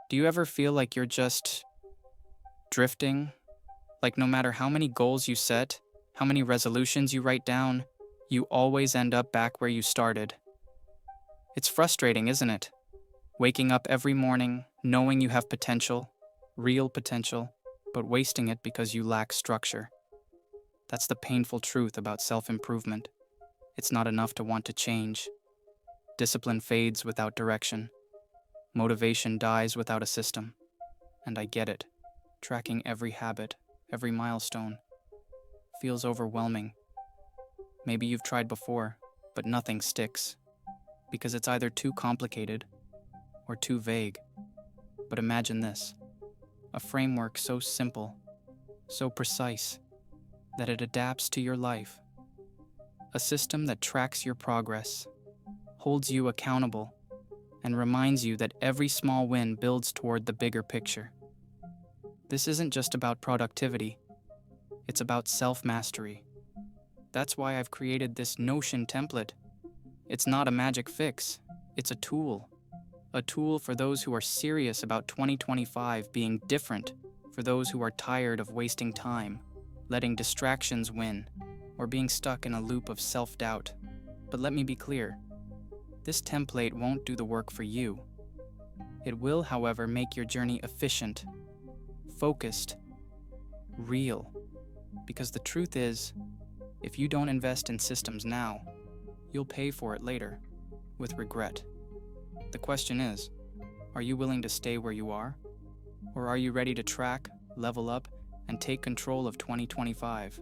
Do you ever feel like you're just drifting? Like no matter how many goals you set, how many resolutions you write down, you always end up back where you started. It's frustrating, isn't it? Waking up every morning, knowing you have potential, real potential, but wasting it because you lack structure. That's the painful truth about self-improvement. It's not enough to want to change. Discipline fades without direction. Motivation dies without a system. And I get it. Tracking every habit, every milestone, feels overwhelming. Maybe you've tried before, but nothing sticks. Because it's either too complicated or too vague. But imagine this. A framework so simple, so precise, that it adapts to your life. A system that tracks your progress, holds you accountable, and reminds you that every small win builds toward the bigger picture. This isn't just about productivity, it's about self-mastery. That's why I've created this Notion template. It's not a magic fix, it's a tool. A tool for those who are serious about 2025 being different, for those who are tired of wasting time, letting distractions win, or being stuck in a loop of self-doubt. But let me be clear, this template won't do the work for you. It will, however, make your journey efficient, focused, real. Because the truth is, if you don't invest in systems now, you'll pay for it later, with regret. The question is, are you willing to stay where you are? Or are you ready to track, level up, and take control of 2025?